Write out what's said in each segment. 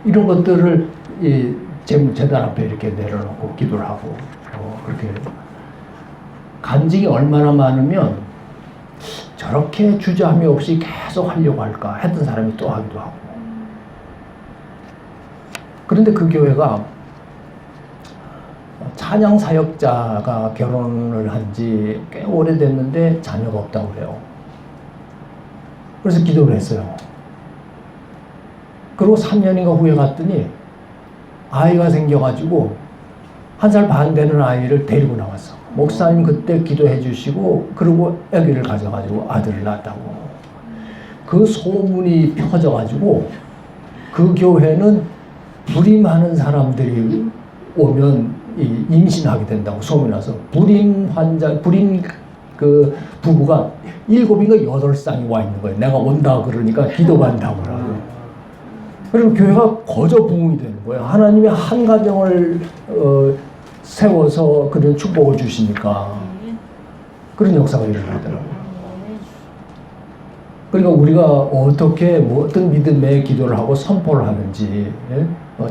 이런 것들을 이 제단 앞에 이렇게 내려놓고 기도를 하고 그렇게 간증이 얼마나 많으면 저렇게 주저함이 없이 계속 하려고 할까 했던 사람이 또 하기도 하고. 그런데 그 교회가 찬양 사역자가 결혼을 한 지 꽤 오래됐는데 자녀가 없다고 그래요. 그래서 기도를 했어요. 그리고 3년인가 후에 갔더니 아이가 생겨가지고 1살 반 되는 아이를 데리고 나왔어. 목사님 그때 기도해 주시고 그리고 아기를 가져가지고 아들을 낳았다고. 그 소문이 퍼져가지고 그 교회는 불임하는 사람들이 오면 임신하게 된다고 소문이 나서 불임 그 부부가 7인가 8쌍이 와 있는 거예요. 내가 온다 그러니까 기도받는다고 그러고. 그리고 교회가 거저 부흥이 되는 거예요. 하나님이 한 가정을 세워서 그런 축복을 주시니까 그런 역사가 일어나더라고요. 그러니까 우리가 어떻게 어떤 믿음의 기도를 하고 선포를 하는지,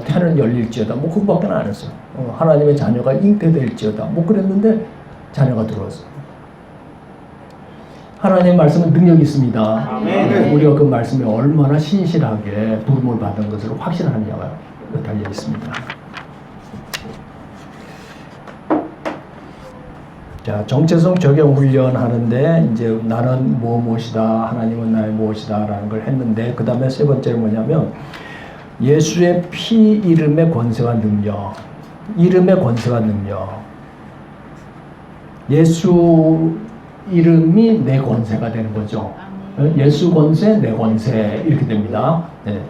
태는 열릴지어다 뭐 그거밖에 안 했어요. 하나님의 자녀가 잉태될지어다 뭐 그랬는데 자녀가 들어왔어요. 하나님의 말씀은 능력이 있습니다. 아멘. 우리가 그 말씀에 얼마나 신실하게 부름을 받은 것을 확신하느냐가 달려 있습니다. 자, 정체성 적용 훈련 하는데 이제 나는 무엇이다, 하나님은 나의 무엇이다라는 걸 했는데 그 다음에 세 번째는 뭐냐면 예수의 피 이름의 권세와 능력, 이름의 권세와 능력. 예수 이름이 내 권세가 되는 거죠. 예수 권세, 내 권세 이렇게 됩니다. 네.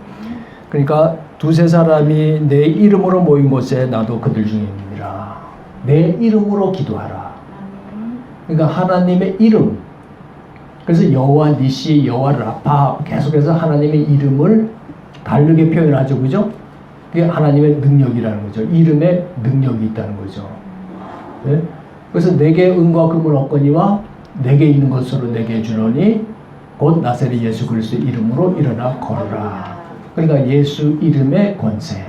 그러니까 두세 사람이 내 이름으로 모인 곳에 나도 그들 중에 있느니라. 내 이름으로 기도하라. 그러니까 하나님의 이름. 그래서 여호와 니시, 여호와 라파 계속해서 하나님의 이름을 다르게 표현하죠, 그죠? 그게 하나님의 능력이라는 거죠. 이름에 능력이 있다는 거죠. 네? 그래서 내게 은과 금을 얻거니와 내게 있는 것으로 내게 주노니 곧 나사렛 예수 그리스도의 이름으로 일어나 걸어라. 그러니까 예수 이름의 권세.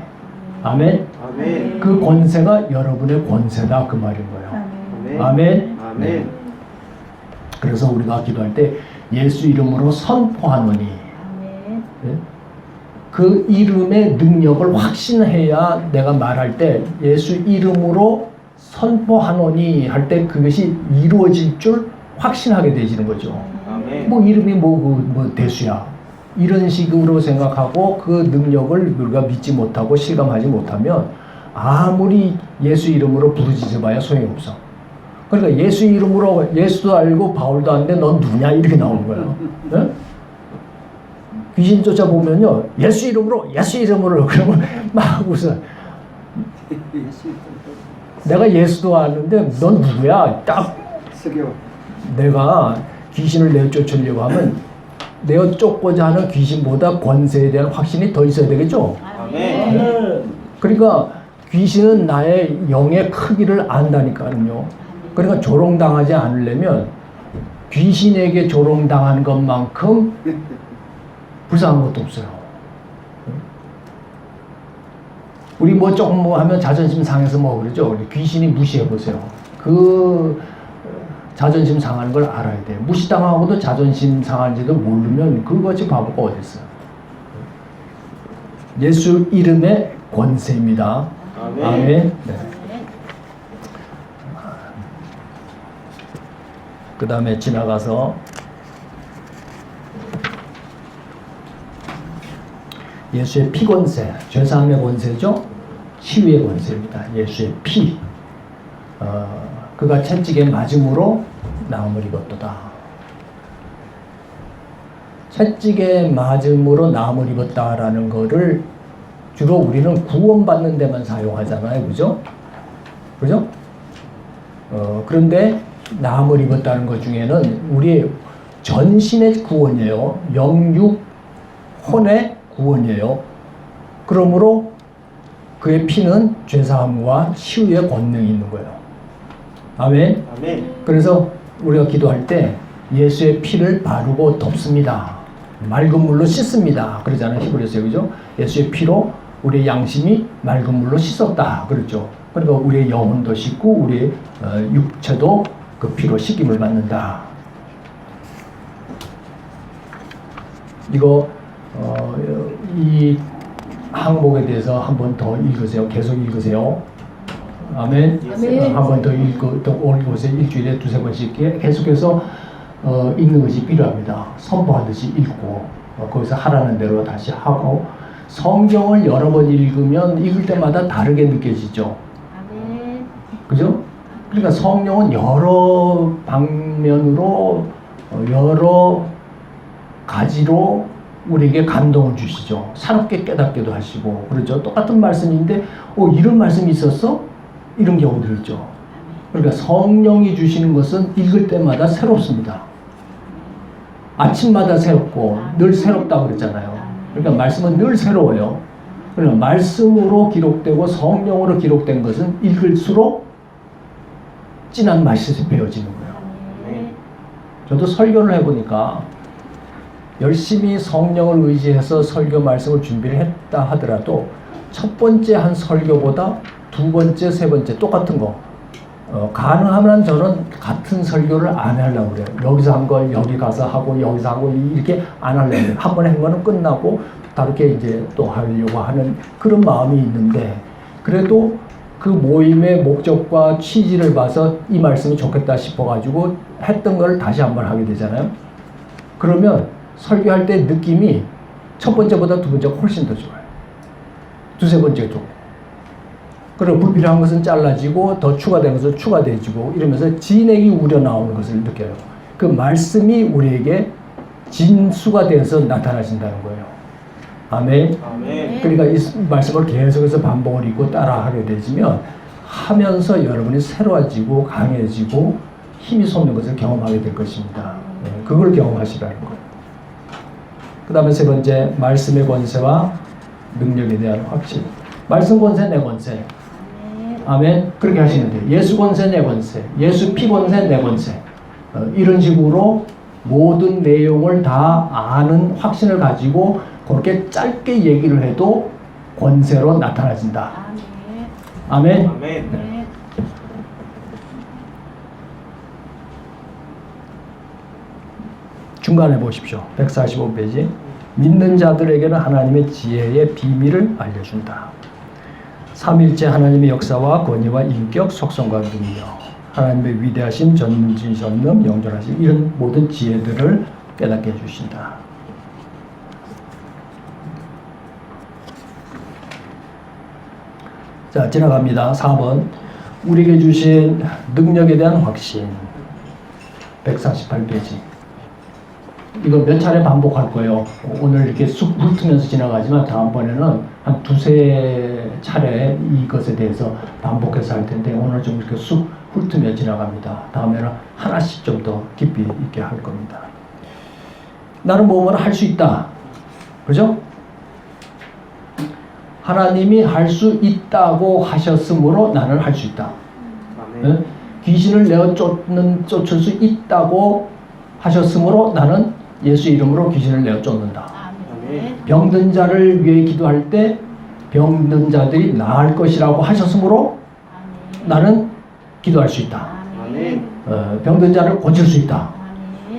아멘. 아멘. 그 권세가 여러분의 권세다 그 말인 거예요. 아멘. 아멘. 아멘. 네. 그래서 우리가 기도할 때 예수 이름으로 선포하노니 네? 그 이름의 능력을 확신해야 내가 말할 때 예수 이름으로 선포하노니 할 때 그것이 이루어질 줄 확신하게 되지는 거죠. 아멘. 뭐 이름이 뭐 대수야 이런 식으로 생각하고 그 능력을 우리가 믿지 못하고 실감하지 못하면 아무리 예수 이름으로 부르짖어봐야 소용이 없어. 그러니까 예수 이름으로 예수도 알고 바울도 아는데 넌 누구냐 이렇게 나오는 거예요. 네? 귀신 쫓아보면요 예수 이름으로 그러면 막 웃어. 내가 예수도 아는데 넌 누구야? 딱 내가 귀신을 내쫓으려고 하면 내가 쫓고자 하는 귀신보다 권세에 대한 확신이 더 있어야 되겠죠? 아멘. 그러니까 귀신은 나의 영의 크기를 안다니까요. 그러니까 조롱당하지 않으려면 귀신에게 조롱당하는 것만큼 불쌍한 것도 없어요. 우리 뭐 조금 뭐 하면 자존심 상해서 뭐 그러죠. 우리 귀신이 무시해 보세요. 그 자존심 상하는 걸 알아야 돼요. 무시당하고도 자존심 상한지도 모르면 그것이 바보가 어디 있어요. 예수 이름의 권세입니다. 아멘. 아멘. 네. 그 다음에 지나가서 예수의 피 권세, 죄사함의 권세죠. 치유의 권세입니다. 예수의 피. 그가 채찍에 맞음으로 나음을 입었도다. 채찍에 맞음으로 나음을 입었다라는 거를 주로 우리는 구원받는 데만 사용하잖아요. 그죠? 그죠? 그런데 나음을 입었다는 것 중에는 우리의 전신의 구원이에요. 영육, 혼의 구원이에요. 그러므로 그의 피는 죄사함과 치유의 권능이 있는 거예요. 아멘. 아멘. 그래서 우리가 기도할 때 예수의 피를 바르고 덮습니다. 맑은 물로 씻습니다. 그러잖아요. 히브리서에 그죠? 예수의 피로 우리의 양심이 맑은 물로 씻었다 그렇죠. 그러니까 우리의 영혼도 씻고 우리의 육체도 그 피로 씻김을 받는다. 이거 이 항목에 대해서 한 번 더 읽으세요. 계속 읽으세요. 아멘. 한 번 더 읽으세요. 일주일에 두세 번씩 계속해서 읽는 것이 필요합니다. 선포하듯이 읽고 거기서 하라는 대로 다시 하고 성경을 여러 번 읽으면 읽을 때마다 다르게 느껴지죠. 그죠? 그러니까 성령은 여러 방면으로 여러 가지로 우리에게 감동을 주시죠. 새롭게 깨닫게도 하시고 그렇죠. 똑같은 말씀인데 이런 말씀이 있었어? 이런 경우도 있죠. 그러니까 성령이 주시는 것은 읽을 때마다 새롭습니다. 아침마다 새롭고 늘 새롭다고 그랬잖아요. 그러니까 말씀은 늘 새로워요. 그러니까 말씀으로 기록되고 성령으로 기록된 것은 읽을수록 진한 맛이 배어지는 거예요. 저도 설교를 해보니까 열심히 성령을 의지해서 설교 말씀을 준비를 했다 하더라도 첫 번째 한 설교보다 두 번째, 세 번째 똑같은 거 가능하면 저는 같은 설교를 안 하려고 그래요. 여기서 한 걸 여기 가서 하고 여기서 하고 이렇게 안 하려고 해요. 한 번 한 거는 끝나고 다르게 이제 또 하려고 하는 그런 마음이 있는데 그래도 그 모임의 목적과 취지를 봐서 이 말씀이 좋겠다 싶어가지고 했던 걸 다시 한번 하게 되잖아요. 그러면 설교할 때 느낌이 첫 번째보다 두 번째가 훨씬 더 좋아요. 두세 번째가 좋고. 그리고 불필요한 것은 잘라지고 더 추가된 것은 추가되어지고 이러면서 진액이 우러나오는 것을 느껴요. 그 말씀이 우리에게 진수가 돼서 나타나신다는 거예요. 아멘. 아멘. 그러니까 이 말씀을 계속해서 반복을 읽고 따라하게 되지면 하면서 여러분이 새로워지고 강해지고 힘이 솟는 것을 경험하게 될 것입니다. 그걸 경험하시라는 거예요. 그 다음에 세 번째, 말씀의 권세와 능력에 대한 확신. 말씀 권세, 내 권세. 아멘. 그렇게 하시면 돼요. 예수 권세, 내 권세. 예수 피 권세, 내 권세. 이런 식으로 모든 내용을 다 아는 확신을 가지고 그렇게 짧게 얘기를 해도 권세로 나타나진다. 아멘. 아멘. 네. 중간에 보십시오. 145페이지. 믿는 자들에게는 하나님의 지혜의 비밀을 알려준다. 삼일째 하나님의 역사와 권위와 인격, 속성과 능력, 하나님의 위대하심, 전지전능, 영존하심 이런 모든 지혜들을 깨닫게 해주신다. 자, 지나갑니다. 4번. 우리에게 주신 능력에 대한 확신. 148페이지. 이거 몇 차례 반복할 거예요. 오늘 이렇게 쑥 훑으면서 지나가지만 다음번에는 한 두세 차례 이것에 대해서 반복해서 할 텐데 오늘 좀 이렇게 쑥 훑으며 지나갑니다. 다음에는 하나씩 좀 더 깊이 있게 할 겁니다. 나는 뭐뭐를 할 수 있다. 그죠? 하나님이 할 수 있다고 하셨으므로 나는 할 수 있다. 네? 귀신을 내어 쫓을 수 있다고 하셨으므로 나는 예수 이름으로 귀신을 내어 쫓는다. 병든 자를 위해 기도할 때 병든 자들이 나을 것이라고 하셨으므로 나는 기도할 수 있다. 병든 자를 고칠 수 있다.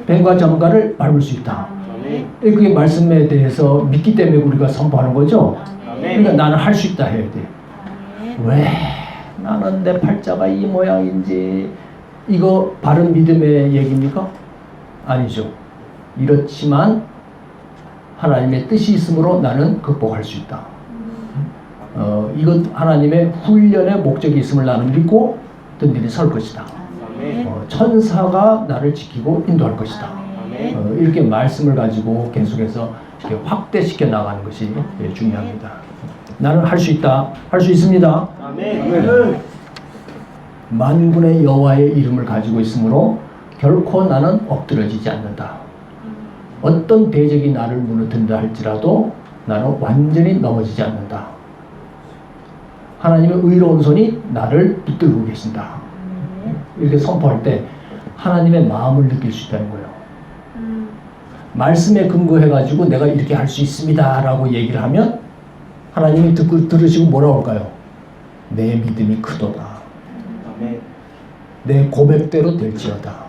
뱀과 점가를 밟을 수 있다. 그게 말씀에 대해서 믿기 때문에 우리가 선포하는 거죠. 그러니까 나는 할 수 있다 해야 돼. 왜 나는 내 팔자가 이 모양인지 이거 바른 믿음의 얘기입니까? 아니죠. 이렇지만 하나님의 뜻이 있으므로 나는 극복할 수 있다. 이건 하나님의 훈련의 목적이 있음을 나는 믿고 든든히 설 것이다. 천사가 나를 지키고 인도할 것이다. 이렇게 말씀을 가지고 계속해서 이렇게 확대시켜 나가는 것이 중요합니다. 나는 할 수 있다. 할 수 있습니다. 아멘. 만군의 여호와의 이름을 가지고 있으므로 결코 나는 엎드러지지 않는다. 어떤 대적이 나를 무너뜨린다 할지라도 나는 완전히 넘어지지 않는다. 하나님의 의로운 손이 나를 붙들고 계신다. 이렇게 선포할 때 하나님의 마음을 느낄 수 있다는 거예요. 말씀에 근거해가지고 내가 이렇게 할 수 있습니다 라고 얘기를 하면 하나님이 들으시고 뭐라고 할까요? 내 믿음이 크도다. 아멘. 내 고백대로 될지어다.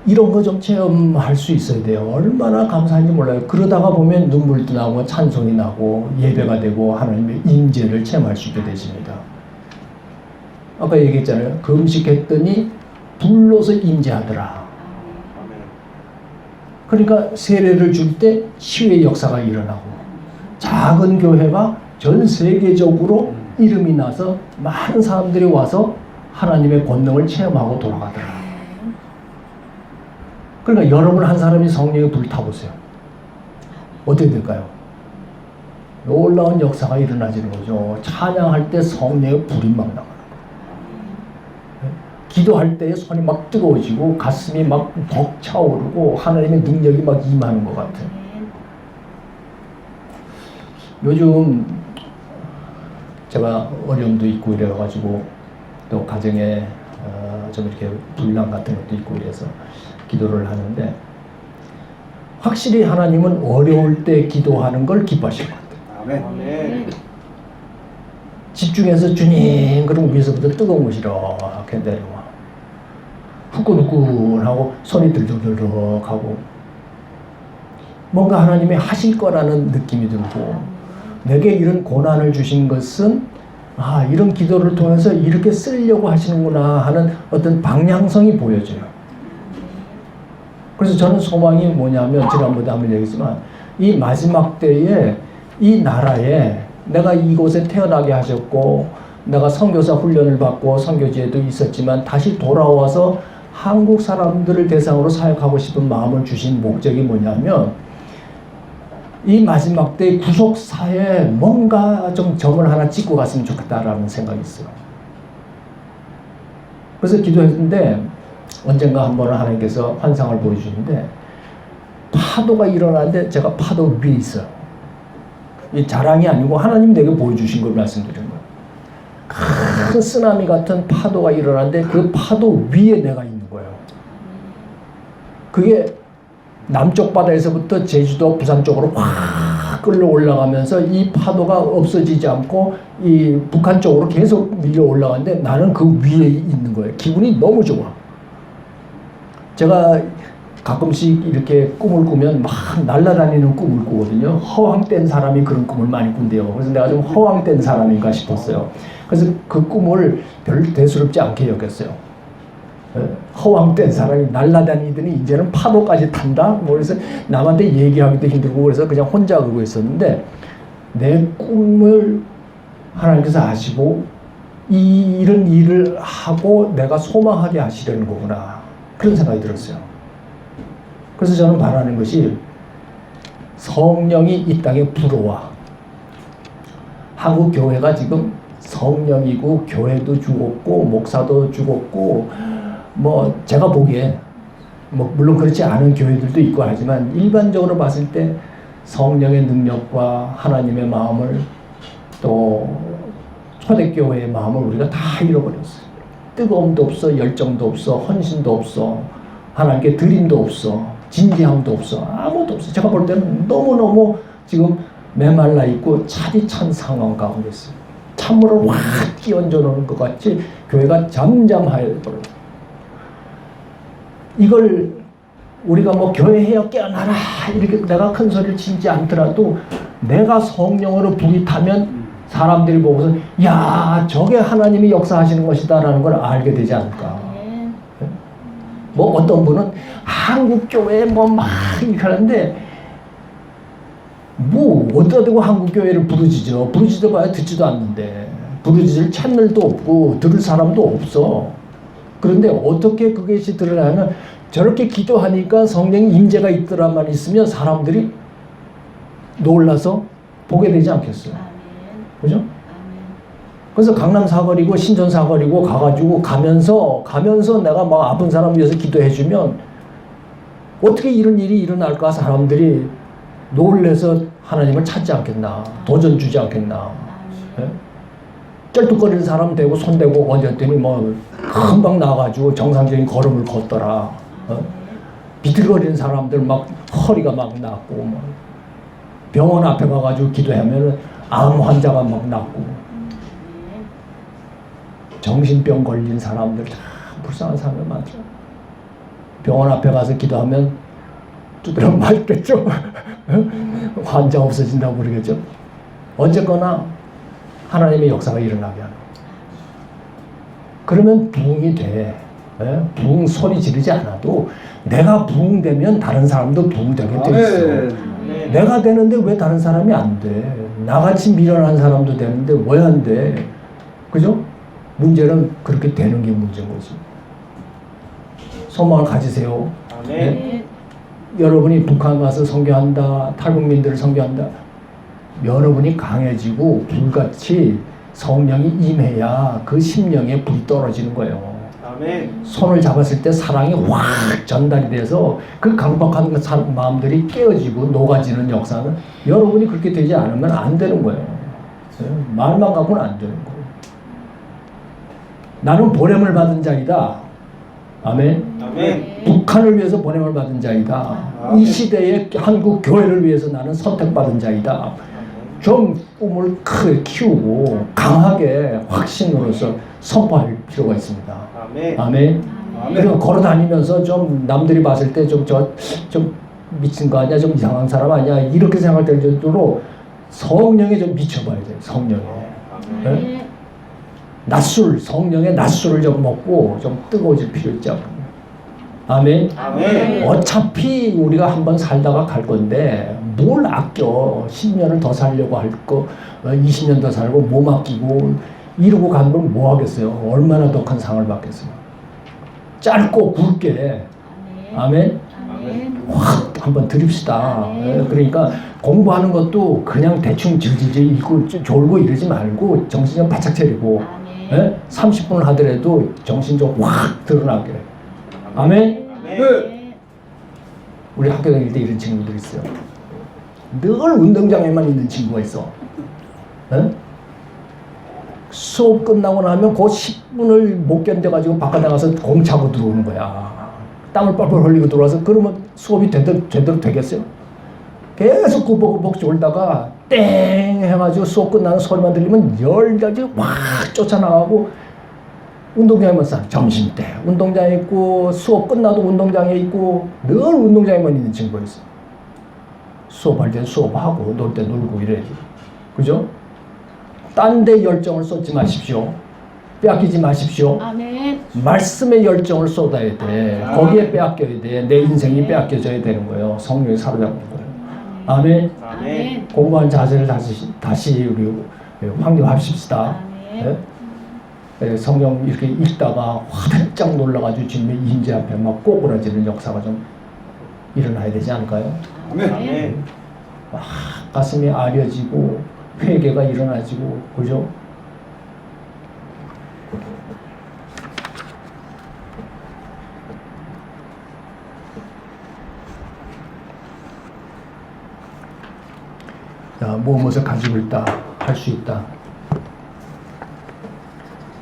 이런 거 좀 체험할 수 있어야 돼요. 얼마나 감사한지 몰라요. 그러다가 보면 눈물도 나고 찬송이 나고 예배가 되고 하나님의 임재를 체험할 수 있게 되십니다. 아까 얘기했잖아요. 금식했더니 불로서 임재하더라. 아멘. 그러니까 세례를 줄 때 치유의 역사가 일어나고 작은 교회가 전 세계적으로 이름이 나서 많은 사람들이 와서 하나님의 권능을 체험하고 돌아가더라. 그러니까 여러분 한 사람이 성령의 불을 타보세요. 어떻게 될까요? 놀라운 역사가 일어나지는 거죠. 찬양할 때 성령의 불이 막 나가는 거예요. 기도할 때 손이 막 뜨거워지고 가슴이 막 벅차오르고 하나님의 능력이 막 임하는 것 같아요. 요즘 제가 어려움도 있고 이래가지고 또 가정에 좀 이렇게 분란 같은 것도 있고 이래서 기도를 하는데 확실히 하나님은 어려울 때 기도하는 걸 기뻐하실 것 같아요. 아멘. 집중해서 주님 그럼 위에서부터 뜨거운 것이 이렇게 내려와 후끈후끈하고 손이 들적들적하고 뭔가 하나님이 하실 거라는 느낌이 들고 내게 이런 고난을 주신 것은 이런 기도를 통해서 이렇게 쓰려고 하시는구나 하는 어떤 방향성이 보여져요. 그래서 저는 소망이 뭐냐면 지난번에 한번 얘기했지만 이 마지막 때에 이 나라에 내가 이곳에 태어나게 하셨고 내가 선교사 훈련을 받고 선교지에도 있었지만 다시 돌아와서 한국 사람들을 대상으로 사역하고 싶은 마음을 주신 목적이 뭐냐면 이 마지막 때 구속사에 뭔가 좀 점을 하나 찍고 갔으면 좋겠다라는 생각이 있어요. 그래서 기도했는데 언젠가 한 번은 하나님께서 환상을 보여주는데 파도가 일어나는데 제가 파도 위에 있어요. 이 자랑이 아니고 하나님 내게 보여주신 걸 말씀드리는 거예요. 큰 쓰나미 같은 파도가 일어나는데 그 파도 위에 내가 있는 거예요. 그게 남쪽 바다에서부터 제주도 부산 쪽으로 확 끌려 올라가면서 이 파도가 없어지지 않고 이 북한 쪽으로 계속 밀려 올라가는데 나는 그 위에 있는 거예요. 기분이 너무 좋아. 제가 가끔씩 이렇게 꿈을 꾸면 막 날아다니는 꿈을 꾸거든요. 허황된 사람이 그런 꿈을 많이 꾼대요. 그래서 내가 좀 허황된 사람인가 싶었어요. 그래서 그 꿈을 별로 대수롭지 않게 여겼어요. 허황된 사람이 날아다니더니 이제는 파도까지 탄다? 뭐 그래서 남한테 얘기하기도 힘들고 그래서 그냥 혼자 그러고 있었는데 내 꿈을 하나님께서 아시고 이런 일을 하고 내가 소망하게 하시려는 거구나. 그런 생각이 들었어요. 그래서 저는 바라는 것이 성령이 이 땅에 불어와 한국 교회가 지금 성령이고 교회도 죽었고 목사도 죽었고 뭐 제가 보기에 뭐 물론 그렇지 않은 교회들도 있고 하지만 일반적으로 봤을 때 성령의 능력과 하나님의 마음을 또 초대교회의 마음을 우리가 다 잃어버렸어요. 뜨거움도 없어, 열정도 없어, 헌신도 없어, 하나님께 드림도 없어, 진지함도 없어, 아무것도 없어. 제가 볼 때는 너무너무 지금 메말라 있고 차디찬 상황 가운데 있어요. 찬물을 확 끼얹어 놓은 것 같이 교회가 잠잠하여버려. 이걸 우리가 뭐 교회해요 깨어나라 이렇게 내가 큰 소리를 치지 않더라도 내가 성령으로 불이 타면 사람들이 보고서 야 저게 하나님이 역사하시는 것이다 라는 걸 알게 되지 않을까. 뭐 어떤 분은 한국교회 뭐 막 이렇게 하는데 뭐 어디다 대고 한국교회를 부르짖어. 부르짖어 봐야 듣지도 않는데 부르짖을 채널도 없고 들을 사람도 없어. 그런데 어떻게 그것이 드러나면 저렇게 기도하니까 성령의 임재가 있더라만 있으면 사람들이 놀라서 보게 되지 않겠어요. 그죠? 그래서 강남 사거리고 신촌 사거리고 가가지고 가면서 내가 막 아픈 사람 위해서 기도해주면 어떻게 이런 일이 일어날까 사람들이 놀래서 하나님을 찾지 않겠나 도전 주지 않겠나. 네? 쩔뚝거리는 사람 되고 손대고 어디였더니 뭐 금방 나가지고 정상적인 걸음을 걷더라. 비틀거리는 사람들 막 허리가 막 낫고 뭐. 병원 앞에 가가지고 기도하면 암 환자가 막 낫고, 정신병 걸린 사람들 참 불쌍한 사람들 많죠. 병원 앞에 가서 기도하면 두드려 맞겠죠. 환자 없어진다고 그러겠죠. 어쨌거나 하나님의 역사가 일어나게 하는. 그러면 부흥이 돼. 부흥 소리 지르지 않아도 내가 부흥되면 다른 사람도 부흥되게 돼 있어. 내가 되는데 왜 다른 사람이 안 돼? 나같이 미련한 사람도 되는데 왜 안 돼? 그죠? 문제는 그렇게 되는 게 문제인 거지. 소망을 가지세요. 네? 여러분이 북한 가서 선교한다, 탈북민들을 선교한다. 여러분이 강해지고 불같이 성령이 임해야 그 심령에 불이 떨어지는 거예요. 아멘. 손을 잡았을 때 사랑이 확 전달이 돼서 그 강박한 마음들이 깨어지고 녹아지는 역사는 여러분이 그렇게 되지 않으면 안 되는 거예요. 말만 갖고는 안 되는 거예요. 나는 보냄을 받은 자이다. 아멘. 아멘. 북한을 위해서 보냄을 받은 자이다. 이 시대의 한국 교회를 위해서 나는 선택받은 자이다. 좀 꿈을 크게 키우고 강하게 확신으로서 선포할 필요가 있습니다. 아멘. 아멘. 그리고 걸어 다니면서 좀 남들이 봤을 때 좀 미친 거 아니야, 좀 이상한 사람 아니야 이렇게 생각할 정도로 성령에 좀 미쳐봐야 돼요. 성령에. 네? 낮술, 성령의 낮술을 좀 먹고 좀 뜨거워질 필요 있죠. 아멘. 아멘. 어차피 우리가 한번 살다가 갈 건데 뭘 아껴 10년을 더 살려고 할 거 20년 더 살고 몸 아끼고 이러고 가는 건 뭐 하겠어요. 얼마나 더 큰 상을 받겠어요. 짧고 굵게. 아멘. 확 한번 드립시다. 그러니까 공부하는 것도 그냥 대충 질질질 읽고 졸고 이러지 말고 정신 좀 바짝 차리고 30분을 하더라도 정신 좀 확 드러나게. 아멘. 우리 학교 다닐 때 이런 친구들 있어요. 늘 운동장에만 있는 친구가 있어. 수업 끝나고 나면 그 10분을 못 견뎌가지고 바깥에 나가서 공 차고 들어오는 거야. 땀을 뻘뻘 흘리고 들어와서 그러면 수업이 제대로 되겠어요? 계속 꾸벅꾸벅 졸다가 땡 해가지고 수업 끝나는 소리만 들리면 열가지 확 쫓아나가고 운동장에만 싸. 점심때 운동장에 있고 수업 끝나도 운동장에 있고 늘 운동장에만 있는 친구가 있어. 수업할 때 수업하고 놀 때 놀고 이래야지. 그죠? 딴 데 열정을 쏟지 마십시오. 빼앗기지 마십시오. 아멘. 말씀에 열정을 쏟아야 돼. 거기에 빼앗겨야 돼. 내 인생이 빼앗겨져야 되는 거예요. 성령이 사로잡는 거예요. 아멘. 아멘. 공부한 자세를 다시 우리 확립합시다. 아멘. 네? 성경 이렇게 읽다가 화들짝 놀라가지고 주님의 임재 앞에 막 꼬부라지는 역사가 좀 일어나야 되지 않을까요? 아멘. 가슴이 아려지고 회개가 일어나지고 그죠? 자, 무엇을 가지고 있다, 할 수 있다.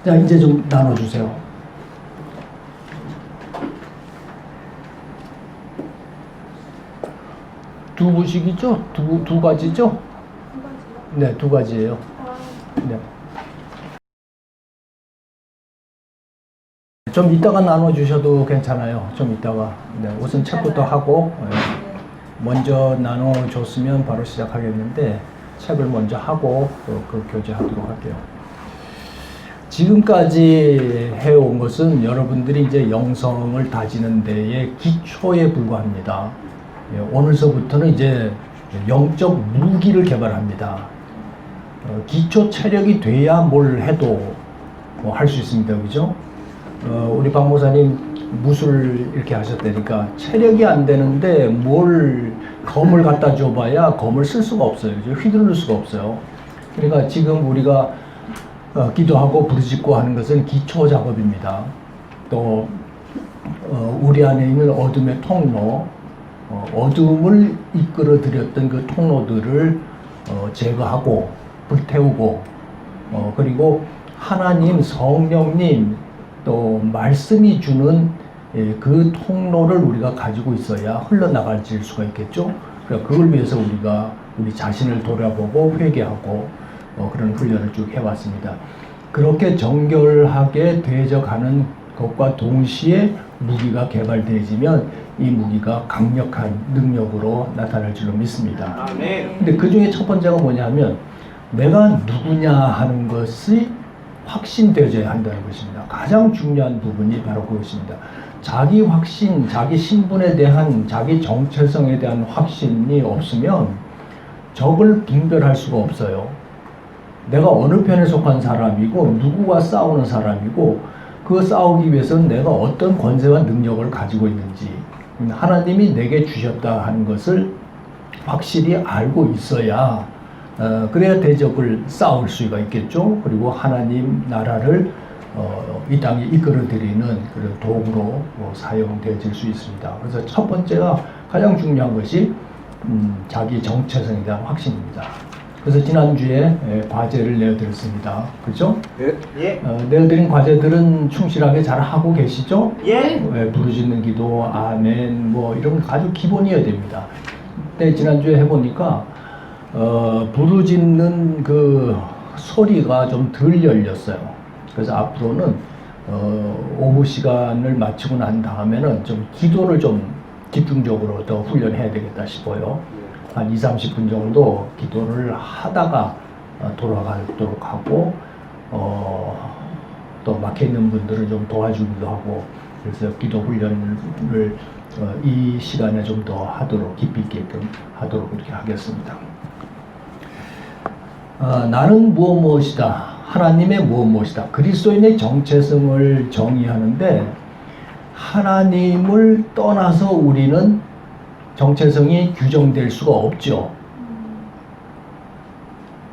자, 이제 좀 나눠주세요. 두 부식이죠? 두 가지죠? 네, 두 가지예요. 네. 좀 이따가 나눠주셔도 괜찮아요. 좀 이따가. 네, 우선 책부터 하고 먼저 나눠줬으면 바로 시작하겠는데 책을 먼저 하고 그 교제하도록 할게요. 지금까지 해온 것은 여러분들이 이제 영성을 다지는 데에 기초에 불과합니다. 오늘서부터는 이제 영적 무기를 개발합니다. 기초 체력이 돼야 뭘 해도 할 수 있습니다. 그죠? 우리 박 목사님 무술 이렇게 하셨다니까 체력이 안 되는데 뭘 검을 갖다 줘봐야 검을 쓸 수가 없어요. 휘두를 수가 없어요. 그러니까 지금 우리가 기도하고 부르짖고 하는 것은 기초 작업입니다. 또 우리 안에 있는 어둠의 통로, 어둠을 이끌어 들였던 그 통로들을 제거하고 불태우고 그리고 하나님, 성령님 또 말씀이 주는 그 통로를 우리가 가지고 있어야 흘러나갈 수가 있겠죠. 그러니까 그걸 위해서 우리가 우리 자신을 돌아보고 회개하고 그런 훈련을 쭉 해왔습니다. 그렇게 정결하게 대적하는 것과 동시에 무기가 개발되어지면 이 무기가 강력한 능력으로 나타날 줄로 믿습니다. 아멘. 근데 그 중에 첫 번째가 뭐냐면 내가 누구냐 하는 것이 확신되어져야 한다는 것입니다. 가장 중요한 부분이 바로 그것입니다. 자기 확신, 자기 신분에 대한, 자기 정체성에 대한 확신이 없으면 적을 분별할 수가 없어요. 내가 어느 편에 속한 사람이고 누구와 싸우는 사람이고 그 싸우기 위해서는 내가 어떤 권세와 능력을 가지고 있는지 하나님이 내게 주셨다 하는 것을 확실히 알고 있어야 그래야 대적을 싸울 수가 있겠죠. 그리고 하나님 나라를 이 땅에 이끌어드리는 그런 도구로 사용되어질 수 있습니다. 그래서 첫 번째가 가장 중요한 것이 자기 정체성에 대한 확신입니다. 그래서 지난주에 과제를 내어드렸습니다. 그렇죠? 예. 내어드린 과제들은 충실하게 잘 하고 계시죠? 예. 부르짖는 기도, 아멘, 뭐 이런 거 아주 기본이어야 됩니다. 근데 지난주에 해보니까 부르짖는 그 소리가 좀 덜 열렸어요. 그래서 앞으로는 오후 시간을 마치고 난 다음에는 좀 기도를 좀 집중적으로 더 훈련해야 되겠다 싶어요. 한 20-30분 정도 기도를 하다가 돌아가도록 하고 또 막혀있는 분들을 좀 도와주기도 하고 그래서 기도 훈련을 이 시간에 좀 더 하도록 깊이 있게끔 하도록 이렇게 하겠습니다. 나는 무엇이다. 하나님의 무엇이다. 그리스도인의 정체성을 정의하는데 하나님을 떠나서 우리는 정체성이 규정될 수가 없죠.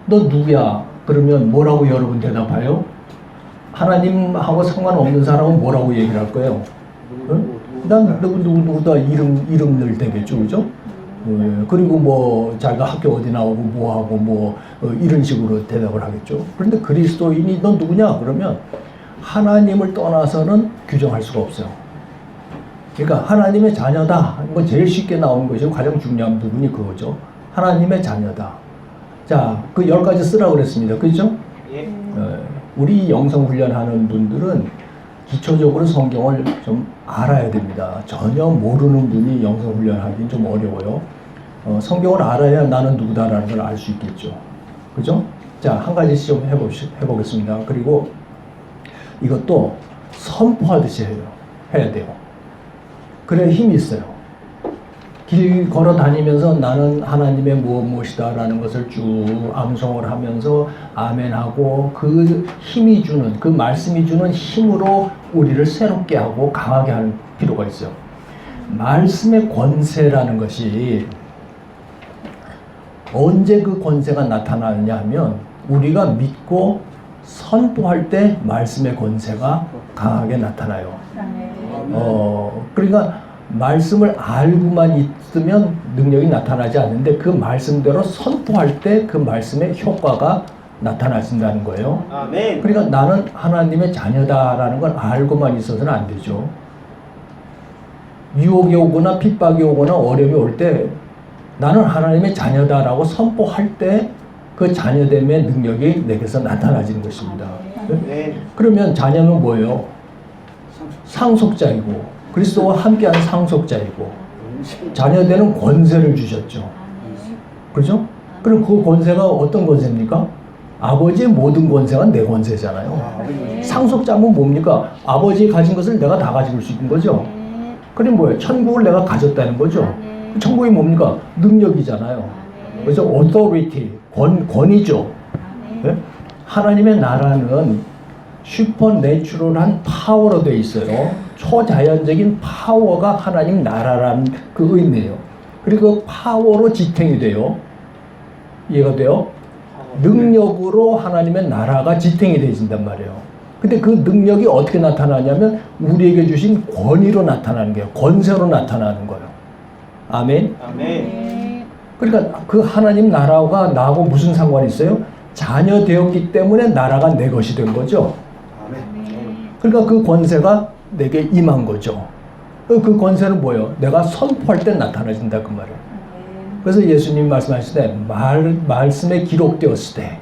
너 누구야? 그러면 뭐라고 여러분 대답해요? 하나님하고 상관없는 사람은 뭐라고 얘기를 할 거예요? 응? 난 누구다 이름을 대겠죠, 그죠? 그리고 뭐 자기가 학교 어디 나오고 뭐 하고 뭐 이런 식으로 대답을 하겠죠. 그런데 그리스도인이 너 누구냐? 그러면 하나님을 떠나서는 규정할 수가 없어요. 그러니까 하나님의 자녀다. 뭐 제일 쉽게 나오는 것이 가장 중요한 부분이 그거죠. 하나님의 자녀다. 자, 그 10가지 쓰라고 그랬습니다. 그렇죠? 예. 우리 영성훈련하는 분들은 기초적으로 성경을 좀 알아야 됩니다. 전혀 모르는 분이 영성훈련하기는 좀 어려워요. 성경을 알아야 나는 누구다라는 걸 알 수 있겠죠. 그죠? 자, 한 가지씩 좀 해보겠습니다. 그리고 이것도 선포하듯이 해야 돼요. 그래야 힘이 있어요. 길 걸어 다니면서 나는 하나님의 무엇이다 라는 것을 쭉 암송을 하면서 아멘하고 그 힘이 주는, 그 말씀이 주는 힘으로 우리를 새롭게 하고 강하게 하는 필요가 있어요. 말씀의 권세라는 것이 언제 그 권세가 나타나느냐 하면 우리가 믿고 선포할 때 말씀의 권세가 강하게 나타나요. 그러니까 말씀을 알고만 있으면 능력이 나타나지 않는데 그 말씀대로 선포할 때 그 말씀의 효과가 나타나신다는 거예요. 아멘. 그러니까 나는 하나님의 자녀다라는 걸 알고만 있어서는 안 되죠. 유혹이 오거나 핍박이 오거나 어려움이 올 때 나는 하나님의 자녀다라고 선포할 때 그 자녀됨의 능력이 내게서 나타나지는 것입니다. 네. 그러면 자녀는 뭐예요? 상속자이고 그리스도와 함께하는 상속자이고 자녀되는 권세를 주셨죠. 그렇죠? 그럼 그 권세가 어떤 권세입니까? 아버지의 모든 권세가 내 권세잖아요. 상속자면 뭡니까? 아버지가 가진 것을 내가 다 가지고 수 있는 거죠. 그럼 뭐예요? 천국을 내가 가졌다는 거죠. 천국이 뭡니까? 능력이잖아요. 그래서 authority, 권위죠. 네? 하나님의 나라는 슈퍼내추럴한 파워로 되어 있어요. 초자연적인 파워가 하나님 나라라는 그 의미예요. 그리고 그 파워로 지탱이 돼요. 이해가 돼요? 능력으로 하나님의 나라가 지탱이 되어진단 말이에요. 근데 그 능력이 어떻게 나타나냐면 우리에게 주신 권위로 나타나는 거예요. 권세로 나타나는 거예요. 아멘? 아멘. 그러니까 그 하나님 나라가 나하고 무슨 상관이 있어요? 자녀 되었기 때문에 나라가 내 것이 된 거죠. 그러니까 그 권세가 내게 임한 거죠. 그 권세는 뭐예요? 내가 선포할 때 나타나진다 그 말이에요. 그래서 예수님이 말씀하실 때 말씀에 기록되었을 때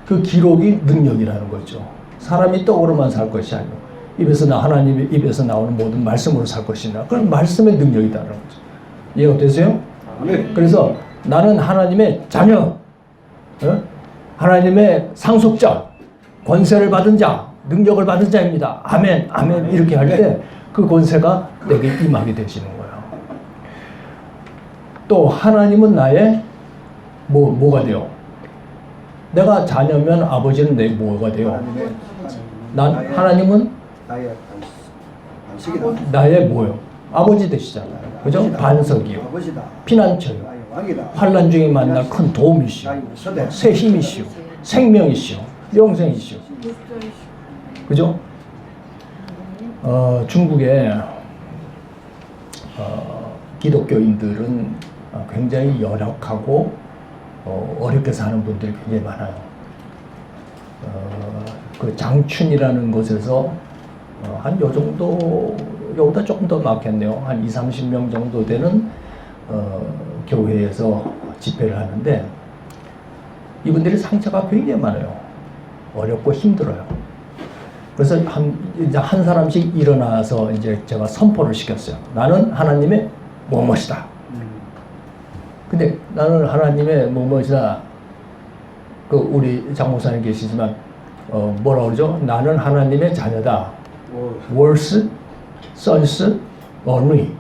그 기록이 능력이라는 거죠. 사람이 떡으로만 살 것이 아니고 하나님의 입에서 나오는 모든 말씀으로 살 것이다. 그건 말씀의 능력이다라는 거죠. 이해가 되세요? 네. 그래서 나는 하나님의 자녀, 하나님의 상속자, 권세를 받은 자, 능력을 받은 자입니다. 아멘, 아멘 이렇게 할 때 그 권세가 내게 임하게 되시는 거예요. 또 하나님은 나의 뭐가 돼요? 내가 자녀면 아버지는 내 뭐가 돼요? 하나님은 나의 안식이다. 나의 뭐요? 아버지 되시잖아요. 그죠? 반석이요. 아버지다. 피난처요. 나의 왕이다. 환난 중에 만날 큰 도움이시오. 새 힘이시오. 생명이시오. 영생이시오. 그죠? 중국의 기독교인들은 굉장히 열악하고 어렵게 사는 분들이 굉장히 많아요. 그 장춘이라는 곳에서 한 요 정도, 요보다 조금 더 많겠네요. 한 20-30명 정도 되는 교회에서 집회를 하는데 이분들이 상처가 굉장히 많아요. 어렵고 힘들어요. 그래서 이제 한 사람씩 일어나서 이제 제가 선포를 시켰어요. 나는 하나님의 무엇이다. 근데 나는 하나님의 무엇이다. 그 우리 장 목사님 계시지만 뭐라 그러죠? 나는 하나님의 자녀다. 월스, 선스, 어니,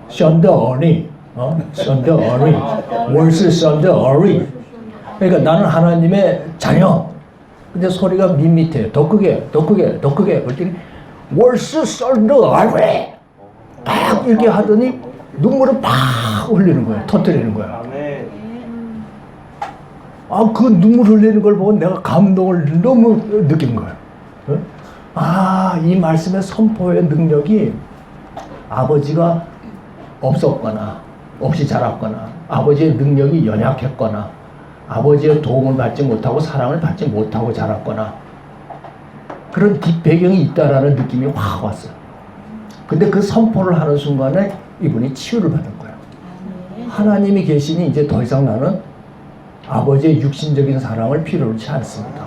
션더 어니, 션더 어니, 월스, 션더 어니. 그러니까 나는 하나님의 자녀. 근데 소리가 밋밋해요. 더 크게, 더 크게, 더 크게. 그랬더니 월스, 션더 어니. 팍 이렇게 하더니 눈물을 팍 흘리는 거예요. 터뜨리는 거예요. 아멘. 그 눈물 흘리는 걸 보고 내가 감동을 너무 느낀 거예요. 이 말씀의 선포의 능력이 아버지가 없었거나, 없이 자랐거나, 아버지의 능력이 연약했거나, 아버지의 도움을 받지 못하고 사랑을 받지 못하고 자랐거나, 그런 뒷배경이 있다라는 느낌이 확 왔어요. 근데 그 선포를 하는 순간에 이분이 치유를 받은 거예요. 하나님이 계시니 이제 더 이상 나는 아버지의 육신적인 사랑을 필요로 하지 않습니다.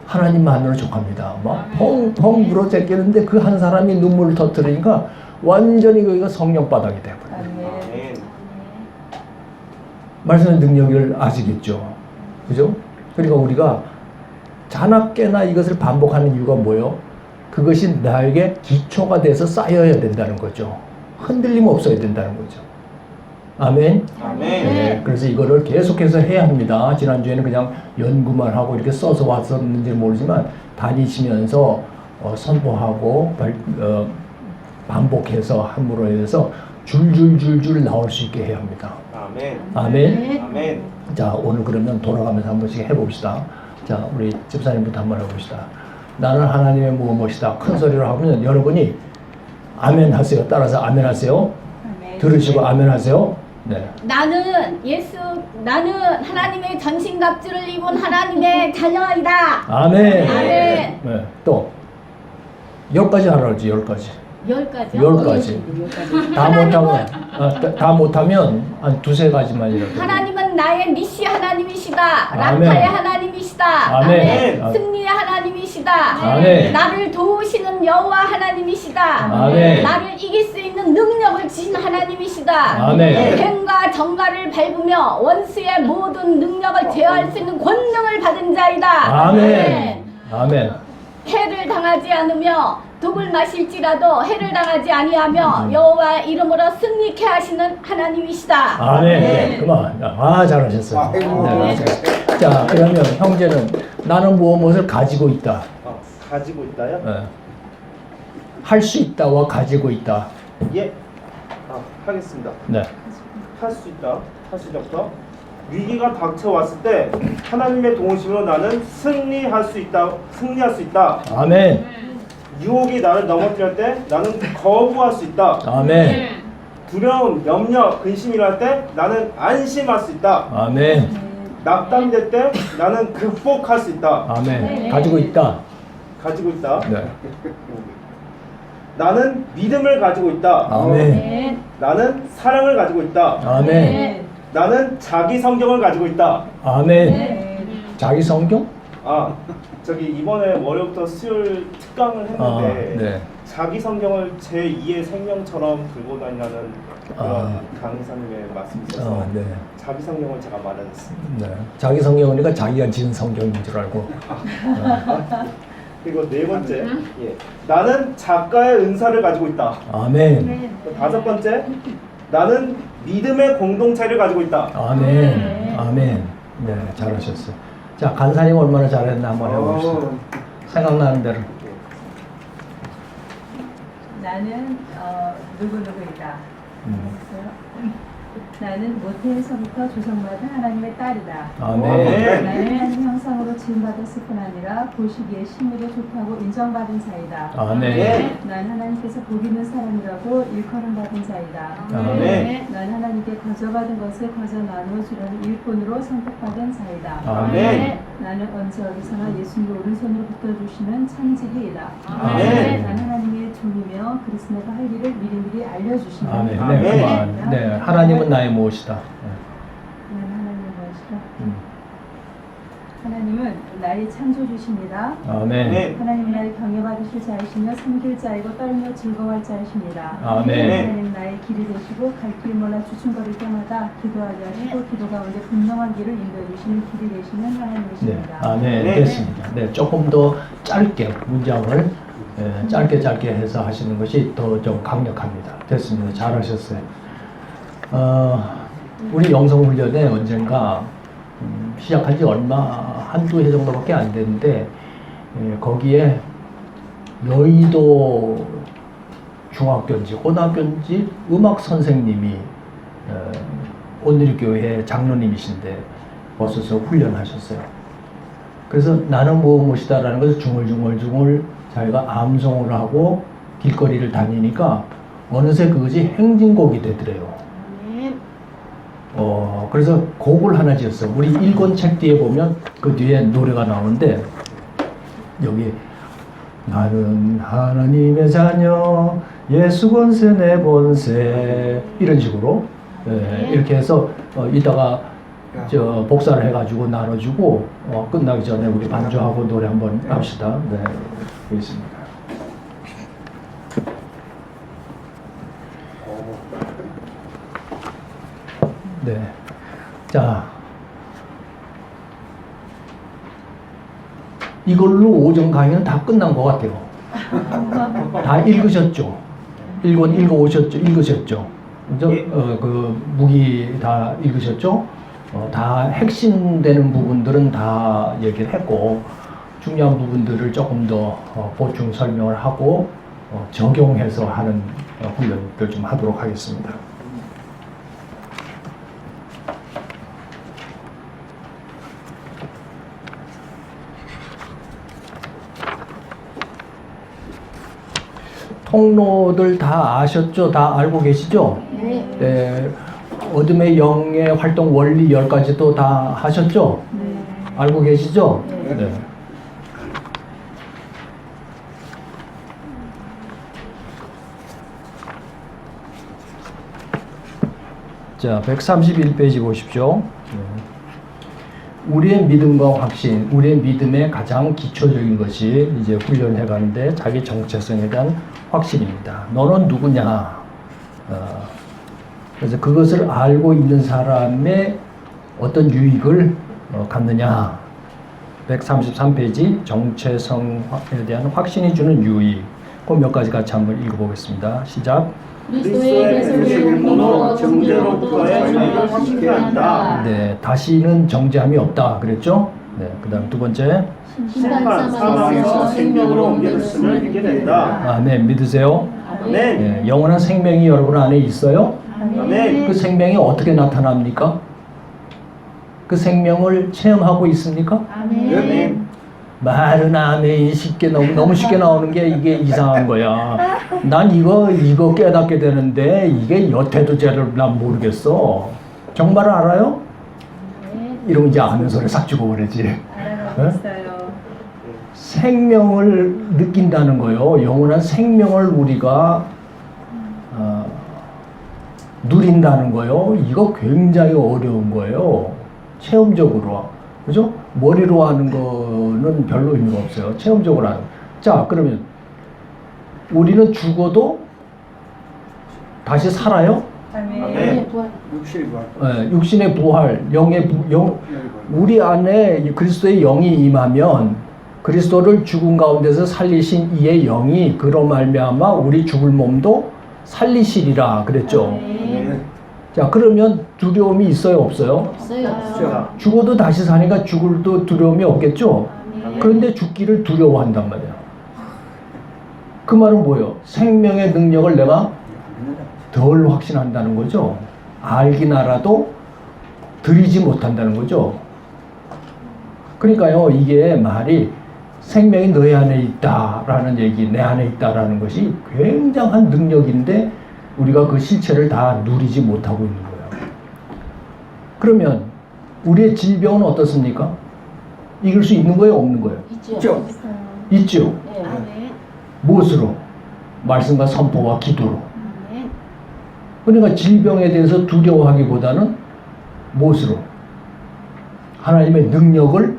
하나님만으로 족합니다. 막 펑펑 불어 제끼는데 그 한 사람이 눈물을 터뜨리니까 완전히 거기가 성령 바닥이 되어버려요. 말씀의 능력을 아시겠죠? 그죠? 그러니까 우리가 자나깨나 이것을 반복하는 이유가 뭐예요? 그것이 나에게 기초가 돼서 쌓여야 된다는 거죠. 흔들림 없어야 된다는 거죠. 아멘. 아멘. 네, 그래서 이거를 계속해서 해야 합니다. 지난주에는 그냥 연구만 하고 이렇게 써서 왔었는지 모르지만 다니시면서 선포하고 반복해서 함으로 해서 줄줄줄줄 나올 수 있게 해야 합니다. 아멘. 아멘. 아멘. 자, 오늘 그러면 돌아가면서 한 번씩 해봅시다. 자, 우리 집사님부터 한번 해봅시다. 나는 하나님의 무엇이다. 큰 소리로 하면 여러분이 아멘 하세요. 따라서 아멘 하세요. 들으시고 아멘 하세요. 네. 나는 하나님의 전신갑주를 입은 하나님의 자녀이다. 아멘. 아멘. 네. 또 10가지 하라 그러지. 10가지. 10가지요? 10가지. 다 못하면 한 두세 가지만 이렇게. 하나님은 나의 니시 하나님이시다. 아멘. 라파의 하나님이시다. 아멘. 승리의 하나님이시다. 아멘. 나를 도우시는 여호와 하나님이시다. 아멘. 나를 이길 수 있는 능력을 주신 하나님이시다. 아멘. 뱀과 정갈을 밟으며 원수의 모든 능력을 제어할 수 있는 권능을 받은 자이다. 아멘. 아멘. 해를 당하지 않으며 독을 마실지라도 해를 당하지 아니하며 여호와의 이름으로 승리케 하시는 하나님이시다. 아멘. 네, 그만. 잘하셨어요. 네, 맞아요. 자, 그러면 형제는 나는 무엇을 가지고 있다. 가지고 있다요? 네. 할 수 있다와 가지고 있다. 예. 하겠습니다. 네. 할 수 있다. 할 수 있다. 위기가 닥쳐왔을 때 하나님의 도우심으로 나는 승리할 수 있다. 승리할 수 있다. 아멘. 유혹이 나를 넘어뜨릴 때 나는 거부할 수 있다. 아멘. 두려움, 염려, 근심이 날 때 나는 안심할 수 있다. 아멘. 낙담될 때 나는 극복할 수 있다. 아멘. 가지고 있다. 가지고 있다. 네. 나는 믿음을 가지고 있다. 아멘. 나는 사랑을 가지고 있다. 아멘. 나는 자기 성경을 가지고 있다. 아멘. 자기 성경? 아, 저기 이번에 월요일부터 수요일 특강을 했는데 네. 자기 성경을 제2의 생명처럼 들고 다니라는 그런 강의사님의 말씀이 있어서 네. 자기 성경을 제가 마련했습니다. 네. 자기 성경이니까 자기가 지은 성경인 줄 알고. 그리고 네 번째, 예. 나는 작가의 은사를 가지고 있다. 아멘. 또 다섯 번째, 나는 믿음의 공동체를 가지고 있다. 아멘. 아멘. 네, 잘하셨어요. 자, 간사님 얼마나 잘했나 한번 해봅시다. 생각나는 대로. 나는 누구누구이다. 음. 나는 모태에서부터 조성받은 하나님의 딸이다. 아멘. 나는 하나님 형상으로 지음받았을 뿐 아니라 보시기에 심히도 좋다고 인정받은 자이다. 아멘. 난 하나님께서 복 있는 사람이라고 일컬음 받은 자이다. 아멘. 난 하나님께 거저받은 것을 거저 나누어 주려는 일꾼으로 선택받은 자이다. 아멘. 나는 언제 어디서나 예수님을 오른손으로 붙들어주시는 창직이이다. 아멘. 난 하나님의 종이며 그리스도가 할 일을 미리미리 알려주시는 아멘. 네, 아멘. 그만. 네, 하나님은 나의 무엇이다. 난 하나님의 무엇이라? 음. 하나님은 나의 창조주십니다. 아멘. 네. 하나님은 나를 경외받으실 자이시며 섬길 자이고 떨며 즐거워할 자이십니다. 아멘. 하나님 나의 길이 되시고 갈 길 몰라 주춤거릴 때마다 기도하게 하시고 기도 가운데 분명한 길을 인도해 주시는 길이 되시는 네, 하나님이십니다. 아멘. 네. 됐습니다. 네, 조금 더 짧게 문장을 짧게 해서 하시는 것이 더 좀 강력합니다. 됐습니다. 잘하셨어요. 우리 영성훈련에 언젠가 시작한 지 한두 해 정도밖에 안 됐는데 거기에 여의도 중학교인지 고등학교인지 음악 선생님이 온누리교회 장로님이신데 오셔서 훈련하셨어요. 그래서 나는 무엇이다라는 것을 중얼중얼 자기가 암송을 하고 길거리를 다니니까 어느새 그것이 행진곡이 되더래요. 그래서 곡을 하나 지었어요. 우리 일권 책 뒤에 보면 그 뒤에 노래가 나오는데 여기 나는 하나님의 자녀 예수 권세 내 본세 이런 식으로 이렇게 해서 이따가 복사를 해가지고 나눠주고 끝나기 전에 우리 반주하고 노래 한번 합시다. 네, 보겠습니다. 네, 자 이걸로 오전 강의는 다 끝난 것 같아요. 다 읽으셨죠? 읽으셨죠? 그죠? 그 무기 다 읽으셨죠? 다 핵심되는 부분들은 다 얘기를 했고 중요한 부분들을 조금 더 보충 설명을 하고 적용해서 하는 훈련들 좀 하도록 하겠습니다. 통로들 다 아셨죠? 다 알고 계시죠? 네. 어둠의 영의 활동 원리 10가지도 다 하셨죠? 알고 계시죠? 네. 자, 131페이지 보십시오. 우리의 믿음과 확신, 우리의 믿음의 가장 기초적인 것이 이제 훈련해 가는데 자기 정체성에 대한 확신입니다. 너는 누구냐? 그래서 그것을 알고 있는 사람의 어떤 유익을 갖느냐. 133페이지 정체성에 대한 확신이 주는 유익. 그 몇 가지 같이 한번 읽어보겠습니다. 시작. 그리스도의 배설의 용리로 정죄로부터의 자유를 확신케 한다. 네, 다시는 정죄함이 없다. 그랬죠? 네, 그 다음 두 번째. 심판 사망에서 생명으로 옮겨졌음을 믿게 된다. 아멘. 믿으세요? 아멘. 네, 영원한 생명이 여러분 안에 있어요? 아멘. 그 생명이 어떻게 나타납니까? 그 생명을 체험하고 있습니까? 아멘. 말은 아멘 쉽게 너무 쉽게 나오는 게 이게 이상한 거야. 난 이거 깨닫게 되는데 이게 여태도 제대로 난 모르겠어. 정말 알아요? 이러면 이제 아는 소리 싹 주고 그러지. 알아가고 있어요. 생명을 느낀다는 거요. 영원한 생명을 우리가 누린다는 거요. 이거 굉장히 어려운 거예요. 체험적으로. 그죠? 머리로 하는 거는 별로 의미가 없어요. 체험적으로 하는. 자, 그러면 우리는 죽어도 다시 살아요? 아멘. 육신의 부활, 우리 안에 그리스도의 영이 임하면 그리스도를 죽은 가운데서 살리신 이의 영이 그로 말미암아 우리 죽을 몸도 살리시리라 그랬죠. 자, 그러면 두려움이 있어요, 없어요? 없어요. 죽어도 다시 사니까 죽을 도 두려움이 없겠죠. 그런데 죽기를 두려워한단 말이야. 그 말은 뭐예요? 생명의 능력을 내가 덜 확신한다는 거죠. 알긴 알아도 드리지 못한다는 거죠. 그러니까요, 이게 말이 생명이 너희 안에 있다라는 얘기, 내 안에 있다라는 것이 굉장한 능력인데 우리가 그 실체를 다 누리지 못하고 있는 거예요. 그러면 우리의 질병은 어떻습니까? 이길 수 있는 거예요, 없는 거예요? 있죠. 있죠. 네. 무엇으로? 말씀과 선포와 기도로. 그러니까 질병에 대해서 두려워하기보다는 무엇으로? 하나님의 능력을,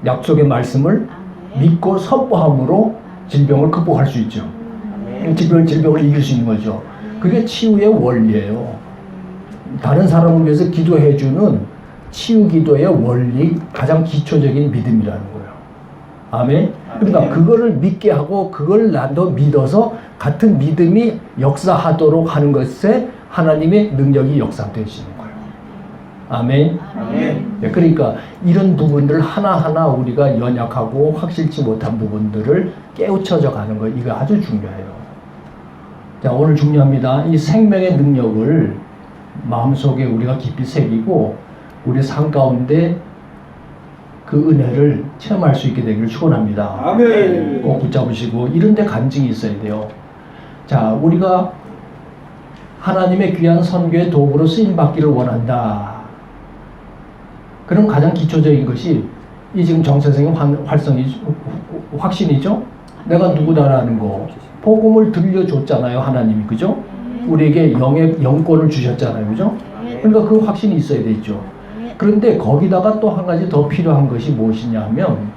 약속의 말씀을 믿고 선포함으로 질병을 극복할 수 있죠. 질병을 이길 수 있는 거죠. 그게 치유의 원리예요. 다른 사람을 위해서 기도해주는 치유 기도의 원리, 가장 기초적인 믿음이라는 거예요. 아멘. 그러니까 그거를 믿게 하고 그걸 나도 믿어서 같은 믿음이 역사하도록 하는 것에 하나님의 능력이 역사되시는 거예요. 아멘. 아멘. 그러니까 이런 부분들 하나하나 우리가 연약하고 확실치 못한 부분들을 깨우쳐져 가는 거, 이거 아주 중요해요. 자, 오늘 중요합니다. 이 생명의 능력을 마음속에 우리가 깊이 새기고 우리 삶 가운데 그 은혜를 체험할 수 있게 되기를 축원합니다. 아멘. 꼭 붙잡으시고 이런 데 간증이 있어야 돼요. 자, 우리가 하나님의 귀한 선교의 도구로 쓰임 받기를 원한다. 그럼 가장 기초적인 것이 이 지금 정세성의 확신이죠. 내가 누구다라는 거. 복음을 들려줬잖아요, 하나님이. 그죠? 우리에게 영권을 주셨잖아요. 그죠? 그러니까 그 확신이 있어야 되죠. 그런데 거기다가 또 한 가지 더 필요한 것이 무엇이냐 하면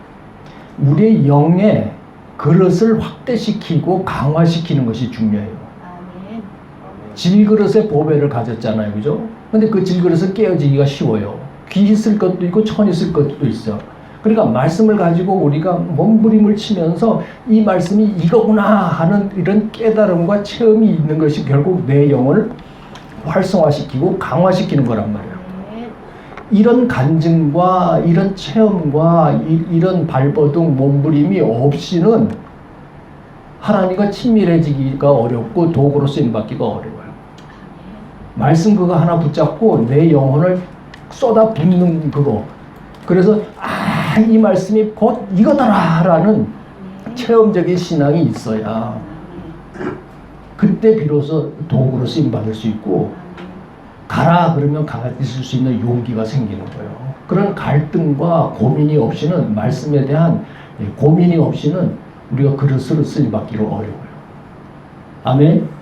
우리의 영의 그릇을 확대시키고 강화시키는 것이 중요해요. 질그릇의 보배를 가졌잖아요. 그죠? 근데 그 질그릇은 깨어지기가 쉬워요. 귀 있을 것도 있고 천 있을 것도 있어. 그러니까 말씀을 가지고 우리가 몸부림을 치면서 이 말씀이 이거구나 하는 이런 깨달음과 체험이 있는 것이 결국 내 영혼을 활성화시키고 강화시키는 거란 말이에요. 이런 간증과 이런 체험과 이런 발버둥 몸부림이 없이는 하나님과 친밀해지기가 어렵고 도구로 쓰임받기가 어려워요. 말씀 그거 하나 붙잡고 내 영혼을 쏟아붓는 그거. 그래서 이 말씀이 곧 이거다라는 체험적인 신앙이 있어야 그때 비로소 도구로 쓰임받을 수 있고 가라 그러면 있을 수 있는 용기가 생기는 거예요. 그런 갈등과 고민이 없이는 말씀에 대한 고민이 없이는 우리가 그릇으로 쓰임받기로 어려워요. 아멘?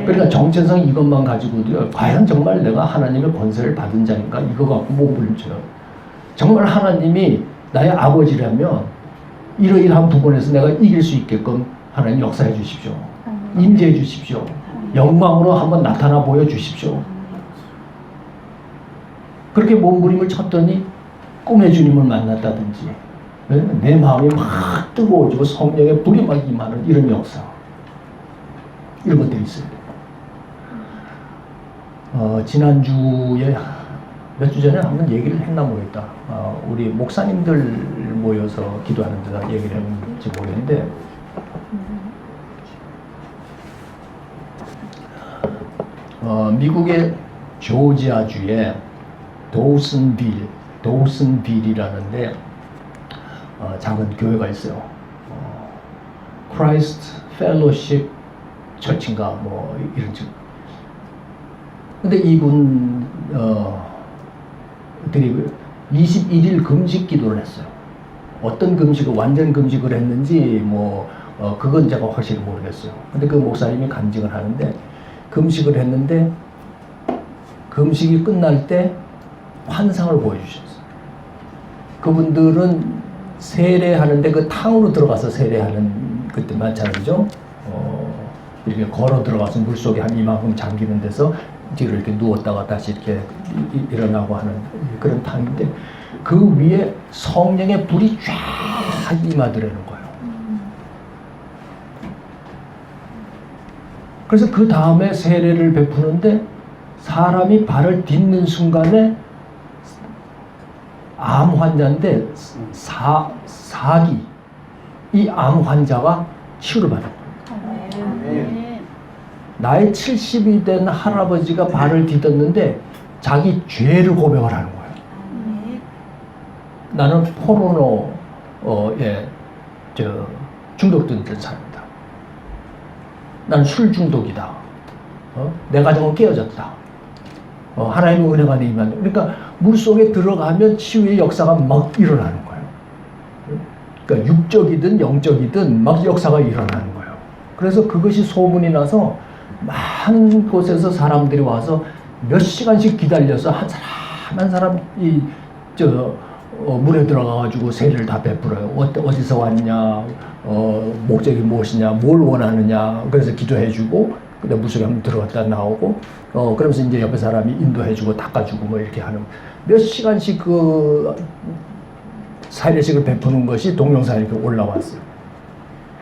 그러니까 정체성 이것만 가지고도요. 과연 정말 내가 하나님의 권세를 받은 자인가? 이거 갖고 몸부림쳐요. 정말 하나님이 나의 아버지라면 이러이러한 부분에서 내가 이길 수 있게끔 하나님 역사해 주십시오. 임재해 주십시오. 영광으로 한번 나타나 보여 주십시오. 그렇게 몸부림을 쳤더니 꿈의 주님을 만났다든지 내 마음이 막 뜨거워지고 성령의 불이 막 임하는 이런 역사, 이런 것들이 있어요. 지난주에 몇 주 전에 한번 얘기를 했나 모르겠다. 우리 목사님들 모여서 기도하는 데다 얘기를 했는지 모르겠는데 미국의 조지아주에 도우슨빌이라는데 작은 교회가 있어요. 크라이스트 펠로십 처치인가 뭐 이런 쪽. 근데 이분들이 21일 금식 기도를 했어요. 어떤 금식을 완전 금식을 했는지 그건 제가 확실히 모르겠어요. 근데 그 목사님이 간증을 하는데 금식을 했는데 금식이 끝날 때 환상을 보여주셨어요. 그분들은 세례하는데 그 탕으로 들어가서 세례하는 그때 많잖아요, 그죠? 이렇게 걸어 들어가서 물 속에 한 이만큼 잠기는 데서 뒤로 이렇게 누웠다가 다시 이렇게 일어나고 하는 그런 탕인데 그 위에 성령의 불이 쫙 임하더라는 거예요. 그래서 그 다음에 세례를 베푸는데 사람이 발을 딛는 순간에 암 환자인데 사기 이 암 환자가 치유를 받은 거예요. 아멘. 나이 70이 된 할아버지가 발을 디뎠는데 자기 죄를 고백을 하는 거예요. 아멘. 나는 포르노에 중독된 사람이다. 나는 술 중독이다. 내 가정은 깨어졌다. 하나님의 은혜가 내 임한. 그러니까 물속에 들어가면 치유의 역사가 막 일어나는 거예요. 그러니까 육적이든 영적이든 막 역사가 일어나는 거예요. 그래서 그것이 소문이 나서 많은 곳에서 사람들이 와서 몇 시간씩 기다려서 한 사람 물에 들어가가지고 세례를 다 베풀어요. 어디서 왔냐, 목적이 무엇이냐, 뭘 원하느냐. 그래서 기도해주고, 근데 물속에 한번 들어갔다 나오고, 그러면서 이제 옆에 사람이 인도해주고 닦아주고 뭐 이렇게 하는 몇 시간씩 그 세례식을 베푸는 것이 동영상에 이렇게 올라왔어요.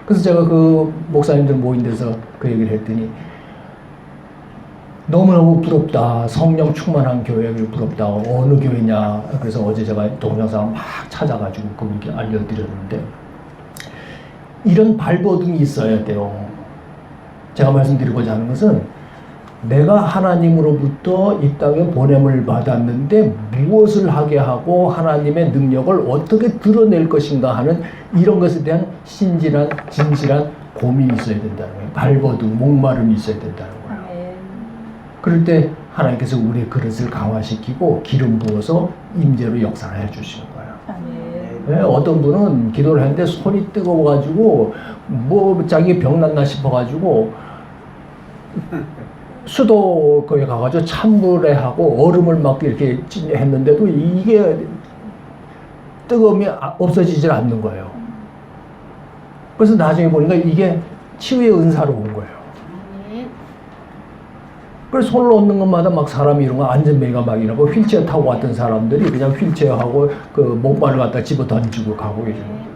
그래서 제가 그 목사님들 모인 데서 그 얘기를 했더니 너무너무 부럽다. 성령 충만한 교회를 부럽다. 어느 교회냐. 그래서 어제 제가 동영상 막 찾아가지고 그분께 알려드렸는데 이런 발버둥이 있어야 돼요. 제가 말씀드리고자 하는 것은 내가 하나님으로부터 이 땅에 보냄을 받았는데 무엇을 하게 하고 하나님의 능력을 어떻게 드러낼 것인가 하는 이런 것에 대한 신실한 진실한 고민이 있어야 된다는 거예요. 발버둥, 목마름이 있어야 된다는 거예요. 그럴 때 하나님께서 우리의 그릇을 강화시키고 기름 부어서 임재로 역사를 해주시는 거예요. 네, 어떤 분은 기도를 했는데 손이 뜨거워가지고 뭐 자기 병 났나 싶어가지고 수도거에 가가지고 찬물에 하고 얼음을 막 이렇게 했는데도 이게 뜨거움이 없어지질 않는 거예요. 그래서 나중에 보니까 이게 치유의 은사로 온 거예요. 그래서 손을 얹는 것마다 막 사람이 이런 거 안전벨가 막 이러고 휠체어 타고 왔던 사람들이 그냥 휠체어하고 그 목발을 갖다 집어 던지고 가고 이러는 거예요.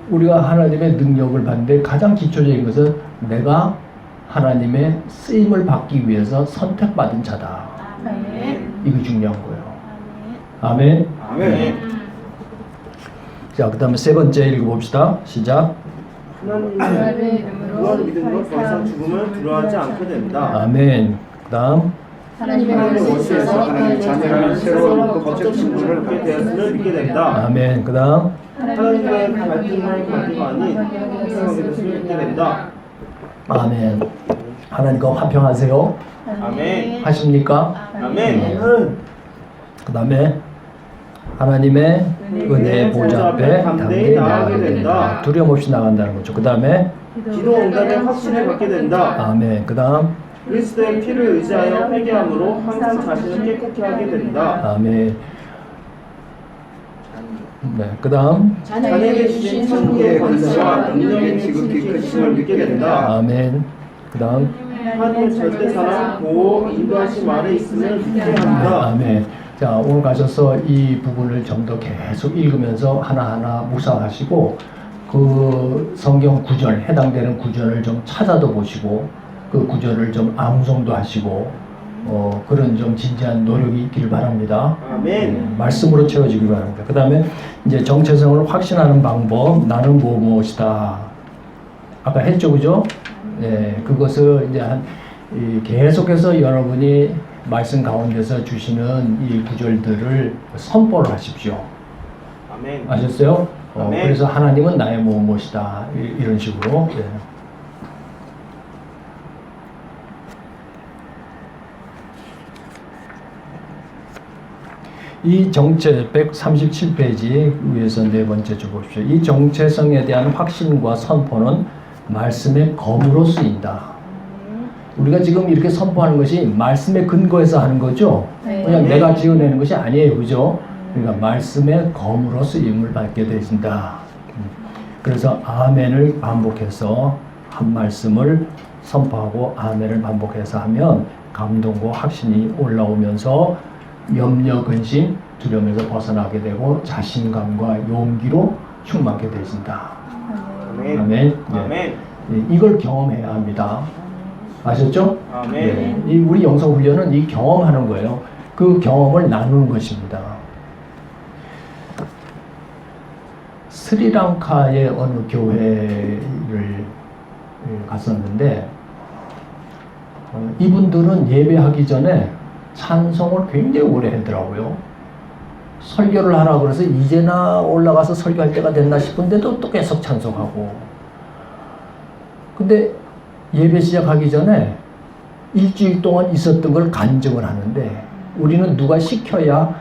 우리가 하나님의 능력을 받는데 가장 기초적인 것은 내가 하나님의 쓰임을 받기 위해서 선택받은 자다. 아멘. 이게 중요한 거예요. 아멘. 아멘. 자, 그 다음에 세 번째 읽어봅시다. 시작. 하나님의 이름으로 믿음으로 더 이상 죽음을 두려워하지 않게 됩니다. 아멘. 그 다음. 하나님의 원수에서 하나님의 자녀라는 새로운 법적 신분을 받게 되었음을 믿게 됩니다. 아멘. 그 다음. 하나님과의 갈등을 관계가 아닌 화평하게 됐음을 믿게 됩니다. 아멘. 하나님과 화평하세요. 아멘. 하십니까? 아멘. 그 다음에 하나님의 은혜 보좌 앞에 담대히 나가게 된다. 두려움 없이 나간다는 거죠. 그 다음에 기도 응답의 확신을 갖게 된다. 아멘. 그 다음 그리스도의 피를 의지하여 회개함으로 항상 자신을 깨끗게 하게 된다. 아멘. 네. 그 다음 자녀에게 주신 천국의 권세와 능력의 지극히 크심을 믿게 된다. 아멘. 그 다음 하나님의 절대 사랑, 보호, 인도하심 아래 있음을 믿게 합니다. 아멘. 자, 오늘 가셔서 이 부분을 좀 더 계속 읽으면서 하나하나 묵상하시고 그 성경 구절, 해당되는 구절을 좀 찾아도 보시고 그 구절을 좀 암송도 하시고 그런 좀 진지한 노력이 있기를 바랍니다. 아멘. 말씀으로 채워지길 바랍니다. 그 다음에 이제 정체성을 확신하는 방법, 나는 무엇이다. 아까 했죠, 그죠? 네, 그것을 이제 계속해서 여러분이 말씀 가운데서 주시는 이 구절들을 선포를 하십시오. 아멘. 아셨어요? 아멘. 그래서 하나님은 나의 무엇이다. 이런 식으로. 예. 이 정체 137페이지 위에서 네 번째 줄 보십시오. 이 정체성에 대한 확신과 선포는 말씀의 검으로 쓰인다. 우리가 지금 이렇게 선포하는 것이 말씀의 근거에서 하는 거죠. 네. 그냥 내가 지어내는 것이 아니에요, 그죠? 그러니까 말씀의 검으로 쓰임을 받게 되신다. 그래서 아멘을 반복해서 한 말씀을 선포하고 아멘을 반복해서 하면 감동과 확신이 올라오면서 염려, 근심, 두려움에서 벗어나게 되고 자신감과 용기로 충만하게 되신다. 아멘. 아멘. 아멘. 네. 이걸 경험해야 합니다. 아셨죠? 아멘. 네. 이 우리 영성 훈련은 이 경험하는 거예요. 그 경험을 나누는 것입니다. 스리랑카의 어느 교회를 갔었는데 이분들은 예배하기 전에 찬송을 굉장히 오래 하더라고요. 설교를 하라 그래서 이제나 올라가서 설교할 때가 됐나 싶은데도 또 계속 찬송하고. 근데 예배 시작하기 전에 일주일 동안 있었던 걸 간증을 하는데 우리는 누가 시켜야